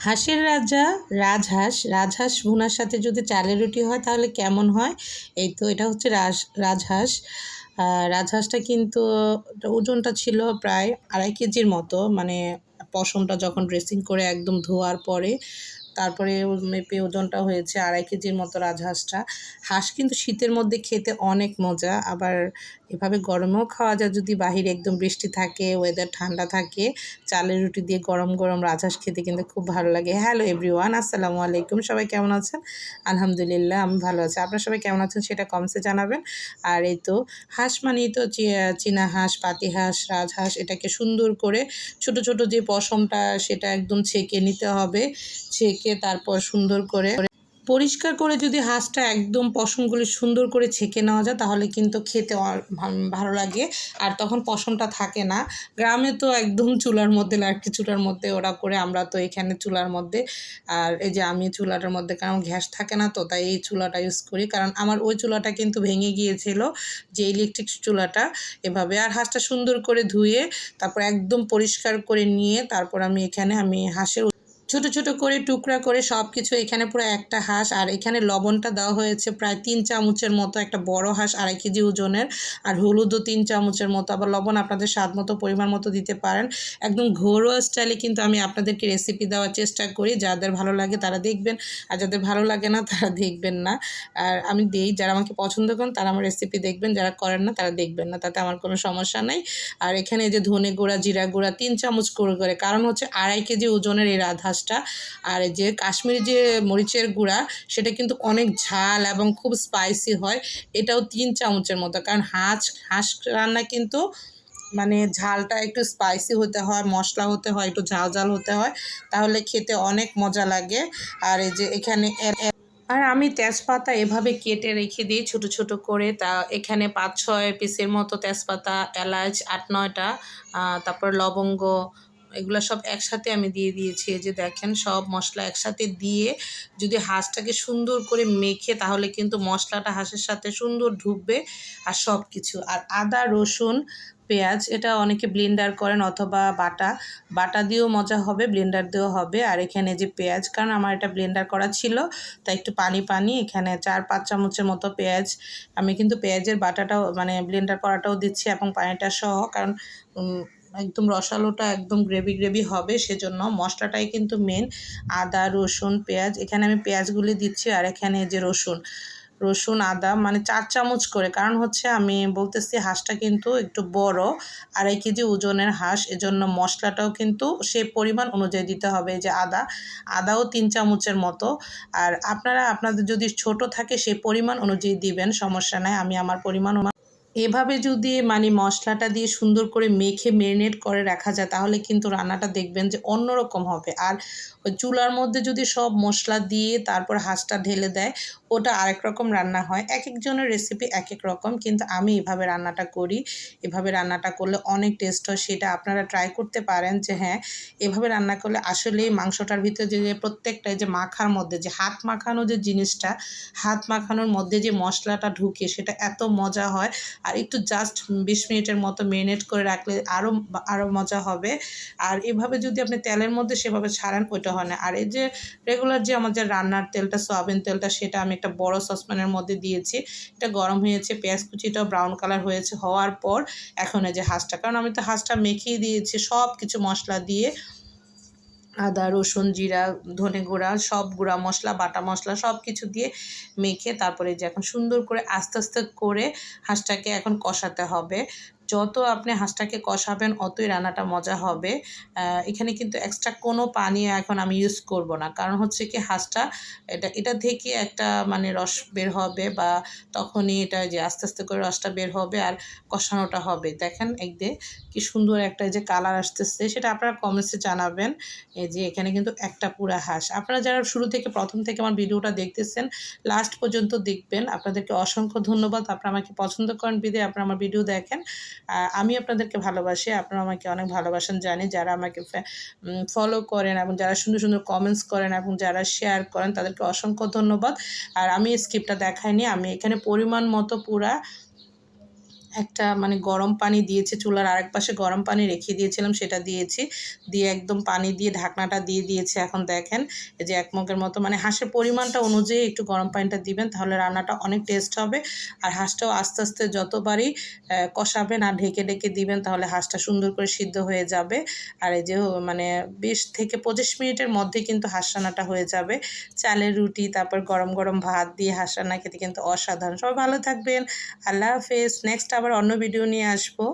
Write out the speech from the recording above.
হাঁসের রাজা রাজহাঁস রাজহাঁস ভুনার সাথে যদি চালের রুটি হয় তাহলে কেমন হয়। এই তো এটা হচ্ছে রাজহাঁস। রাজহাঁসটা কিন্তু ওজনটা ছিল প্রায় 2.5 কেজির মতো, মানে পশমটা যখন ড্রেসিং করে একদম ধোয়ার পরে তারপরে মেপে ওজনটা হয়েছে 2.5 কেজির মতো রাজহাঁসটা। হাঁস কিন্তু শীতের মধ্যে খেতে অনেক মজা, আবার এভাবে গরমেও খাওয়া যায় যদি বাহিরে একদম বৃষ্টি থাকে, ওয়েদার ঠান্ডা থাকে। চালের রুটি দিয়ে গরম গরম রাজহাঁস খেতে কিন্তু খুব ভালো লাগে। হ্যালো এভরিওয়ান, আসসালামু আলাইকুম। সবাই কেমন আছেন? আলহামদুলিল্লাহ আমি ভালো আছি। আপনারা সবাই কেমন আছেন সেটা কমেন্টসে জানাবেন। আর এই তো হাঁস মানেই তো চীনা হাঁস, পাতি হাঁস, রাজহাঁস, এটাকে সুন্দর করে ছোট ছোট যে পশমটা সেটা একদম ছেঁকে নিতে হবে। ছেঁকে তারপর সুন্দর করে পরিষ্কার করে যদি হাঁসটা একদম পশমগুলি সুন্দর করে ছেঁকে নেওয়া যায় তাহলে কিন্তু খেতে ভালো লাগে, আর তখন পশমটা থাকে না। গ্রামে তো একদম চুলার মধ্যে, লার্কি চুলার মধ্যে ওরা করে, আমরা তো এখানে চুলার মধ্যে। আর এই যে আমি চুলাটার মধ্যে, কারণ গ্যাস থাকে না তো তাই এই চুলাটা ইউজ করি, কারণ আমার ওই চুলাটা কিন্তু ভেঙে গিয়েছিল, যে ইলেকট্রিক চুলাটা। এভাবে আর হাঁসটা সুন্দর করে ধুয়ে তারপর একদম পরিষ্কার করে নিয়ে তারপর আমি হাঁসের ছোট ছোট করে টুকরা করে সব কিছু এখানে পুরো একটা হাঁস, আর এখানে লবণটা দেওয়া হয়েছে প্রায় 3 চামচের মতো, একটা বড় হাঁস 2.5 কেজি ওজনের। আর হলুদও 3 চামচের মতো, আবার লবণ আপনাদের স্বাদ মতো পরিমাণ মতো দিতে পারেন। একদম ঘরোয়া স্টাইলে কিন্তু আমি আপনাদেরকে রেসিপি দেওয়ার চেষ্টা করি, যাদের ভালো লাগে তারা দেখবেন, আর যাদের ভালো লাগে না তারা দেখবেন না। আর আমি দেই, যারা আমাকে পছন্দ করেন তারা আমার রেসিপি দেখবেন, যারা করেন না তারা দেখবেন না, তাতে আমার কোনো সমস্যা নাই। আর এখানে যে ধনে গুঁড়া, জিরা গুঁড়া 3 চামচ করে, কারণ হচ্ছে 2.5 কেজি ওজনের এই রাজহাঁসটা। আর এই যে কাশ্মীরি যে মরিচের গুঁড়া, সেটা কিন্তু অনেক ঝাল এবং খুব স্পাইসি হয়, এটাও 3 চামচের মতো, কারণ হাঁস রান্না কিন্তু মানে ঝালটা একটু স্পাইসি হতে হয়, মশলা হতে হয়, একটু ঝাল ঝাল হতে হয়, তাহলে খেতে অনেক মজা লাগে। আর এই যে এখানে আর আমি তেজপাতা এভাবে কেটে রেখে দিই ছোট ছোট করে, তা এখানে 5-6 পিসের মতো তেজপাতা, এলাচ 8-9টা, তারপর লবঙ্গ, এগুলো সব একসাথে আমি দিয়ে দিয়েছি। এই যে দেখেন সব মশলা একসাথে দিয়ে যদি হাঁসটাকে সুন্দর করে মেখে, তাহলে কিন্তু মশলাটা হাঁসের সাথে সুন্দর ঢুকবে। আর সব কিছু, আর আদা, রসুন, পেঁয়াজ, এটা অনেকে ব্লেন্ডার করেন অথবা বাটা, বাটা দিয়েও মজা হবে, ব্লেন্ডার দিয়েও হবে। আর এখানে যে পেঁয়াজ, কারণ আমার এটা ব্লেন্ডার করা ছিল তাই একটু পানি পানি, এখানে 4-5 চামচের মতো পেঁয়াজ। আমি কিন্তু পেঁয়াজের বাটাটাও মানে ব্লেন্ডার করাটাও দিচ্ছি এবং পানিটা সহ, কারণ একদম রসালোটা একদম গ্রেভি গ্রেভি হবে, সেজন্য মশলাটাই কিন্তু মেন। আদা, রসুন, পেঁয়াজ, এখানে আমি পেঁয়াজগুলি দিচ্ছি, আর এখানে যে রসুন, রসুন আদা মানে 4 চামচ করে, কারণ হচ্ছে আমি বলতেছি হাঁসটা কিন্তু একটু বড়, 2.5 কেজি ওজনের হাঁস, এজন্য মশলাটাও কিন্তু সেই পরিমাণ অনুযায়ী দিতে হবে। যে আদাও 3 চামচের মতো। আর আপনারা আপনাদের যদি ছোট থাকে সেই পরিমাণ অনুযায়ী দিবেন, সমস্যা নাই। আমি আমার পরিমাণ এভাবে যদি মানে মশলাটা দিয়ে সুন্দর করে মেখে মেরিনেট করে রাখা যায় তাহলে কিন্তু রান্নাটা দেখবেন যে অন্যরকম হবে। আর ওই চুলার মধ্যে যদি সব মশলা দিয়ে তারপর হাঁসটা ঢেলে দেয়, ওটা আরেক রকম রান্না হয়। এক একজনের রেসিপি এক এক রকম, কিন্তু আমি এভাবে রান্নাটা করি। এভাবে রান্নাটা করলে অনেক টেস্ট হয়, সেটা আপনারা ট্রাই করতে পারেন। যে হ্যাঁ, এভাবে রান্না করলে আসলেই মাংসটার ভিতরে যে প্রত্যেকটা যে মাখার মধ্যে যে হাত মাখানো যে জিনিসটা, হাত মাখানোর মধ্যে যে মশলাটা ঢুকে সেটা এত মজা হয়। আর একটু জাস্ট 20 মিনিটের মতো মেরিনেট করে রাখলে আরও মজা হবে। আর এভাবে যদি আপনি তেলের মধ্যে সেভাবে ছাড়েন, ওইটা হয় না। আর এই যে রেগুলার যে আমাদের রান্নার তেলটা, সয়াবিন তেলটা, সেটা আমি একটা বড় সসপ্যানের মধ্যে দিয়েছি। এটা গরম হয়েছে, পেঁয়াজ কুচিটাও ব্রাউন কালার হয়েছে, হওয়ার পর এখন এই যে হাঁসটা, কারণ আমি তো হাঁসটা মেখেই দিয়েছি সব কিছু মশলা দিয়ে, আদা, রসুন, জিরা, ধনে গুঁড়া, সব গুঁড়া মশলা, বাটা মশলা সব কিছু দিয়ে মেখে তারপরে যে এখন সুন্দর করে আস্তে আস্তে করে হাঁসটাকে এখন কষাতে হবে। যত আপনি হাঁসটাকে কষাবেন অতই রান্নাটা মজা হবে। এখানে কিন্তু এক্সট্রা কোনো পানি এখন আমি ইউজ করব না, কারণ হচ্ছে কি হাঁসটা এটা থেকে একটা মানে রস বের হবে, বা তখনই এটা যে আস্তে আস্তে করে রসটা বের হবে আর কষানোটা হবে। দেখেন একদে কি সুন্দর একটা যে কালার আসতেছে, সেটা আপনারা কমেন্টসে জানাবেন। এই যে এখানে কিন্তু একটা পুরা হাঁস। আপনারা যারা শুরু থেকে প্রথম থেকে আমার ভিডিওটা দেখতেছেন, লাস্ট পর্যন্ত দেখবেন, আপনাদেরকে অসংখ্য ধন্যবাদ। আপনারা আমাকে পছন্দ করেন বিধায় আপনারা আমার ভিডিও দেখেন। আমি আপনাদেরকে ভালোবাসি, আপনারা আমাকে অনেক ভালোবাসেন জানি। যারা আমাকে ফলো করেন এবং যারা সুন্দর সুন্দর কমেন্টস করেন এবং যারা শেয়ার করেন, তাদেরকে অসংখ্য ধন্যবাদ। আর আমি স্ক্রিপ্টটা দেখাইনি, আমি এখানে পরিমাণ মতো পুরা একটা মানে গরম পানি দিয়েছি, চুলার আরেক পাশে গরম পানি রেখে দিয়েছিলাম, সেটা দিয়েছি, দিয়ে একদম পানি দিয়ে ঢাকনাটা দিয়ে দিয়েছি। এখন দেখেন এই যে 1 মগের মতো, মানে হাঁসের পরিমাণটা অনুযায়ী একটু গরম পানিটা দিবেন, তাহলে রান্নাটা অনেক টেস্ট হবে। আর হাঁসটাও আস্তে আস্তে যতবারই কষাবেন আর ঢেকে ঢেকে দিবেন, তাহলে হাঁসটা সুন্দর করে সিদ্ধ হয়ে যাবে। আর এই যে মানে 20 থেকে 25 মিনিটের মধ্যে কিন্তু হাঁস রান্নাটা হয়ে যাবে। চালের রুটি, তারপর গরম গরম ভাত দিয়ে হাঁস রান্না খেতে কিন্তু অসাধারণ। সবাই ভালো থাকবেন। আল্লাহ হাফেজ। নেক্সট আবার অন্য ভিডিও নিয়ে আসবো।